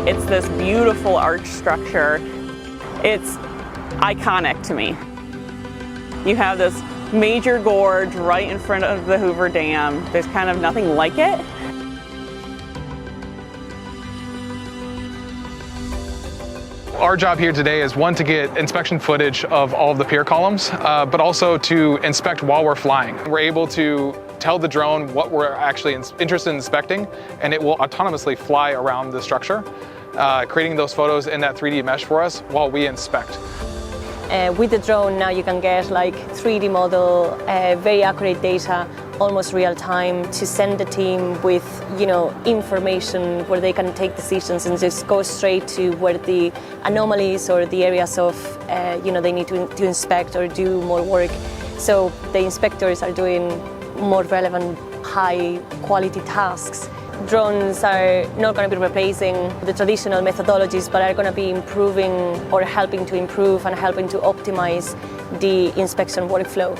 It's this beautiful arch structure. It's iconic to me. You have this major gorge right in front of the Hoover Dam. There's kind of nothing like it. Our job here today is one, to get inspection footage of all of the pier columns, but also to inspect while we're flying. We're able to tell the drone what we're actually interested in inspecting, and it will autonomously fly around the structure, creating those photos in that 3D mesh for us while we inspect. With the drone now you can get like 3D model, very accurate data, almost real time, to send the team with, information where they can take decisions and just go straight to where the anomalies or the areas of, they need to inspect or do more work. So the inspectors are doing more relevant, high quality tasks. Drones are not going to be replacing the traditional methodologies, but are going to be improving or helping to improve and helping to optimize the inspection workflow.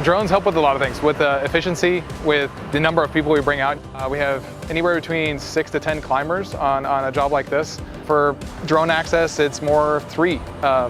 Drones help with a lot of things, with efficiency, with the number of people we bring out. We have anywhere between 6 to 10 climbers on a job like this. For drone access, it's more 3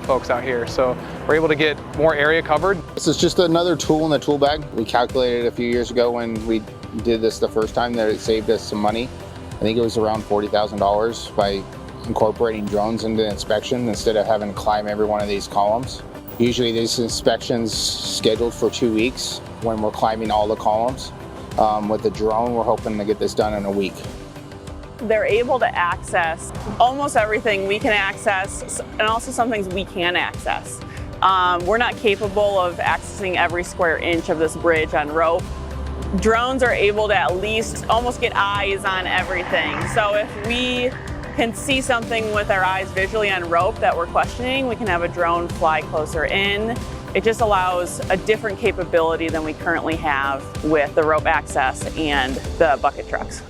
folks out here, so we're able to get more area covered. This is just another tool in the tool bag. We calculated a few years ago when we did this the first time that it saved us some money. I think it was around $40,000 by incorporating drones into the inspection instead of having to climb every one of these columns. Usually this inspection's scheduled for 2 weeks when we're climbing all the columns. With the drone, we're hoping to get this done in a week. They're able to access almost everything we can access, and also some things we can access. We're not capable of accessing every square inch of this bridge on rope. Drones are able to at least almost get eyes on everything. So if we can see something with our eyes visually on rope that we're questioning, we can have a drone fly closer in. It just allows a different capability than we currently have with the rope access and the bucket trucks.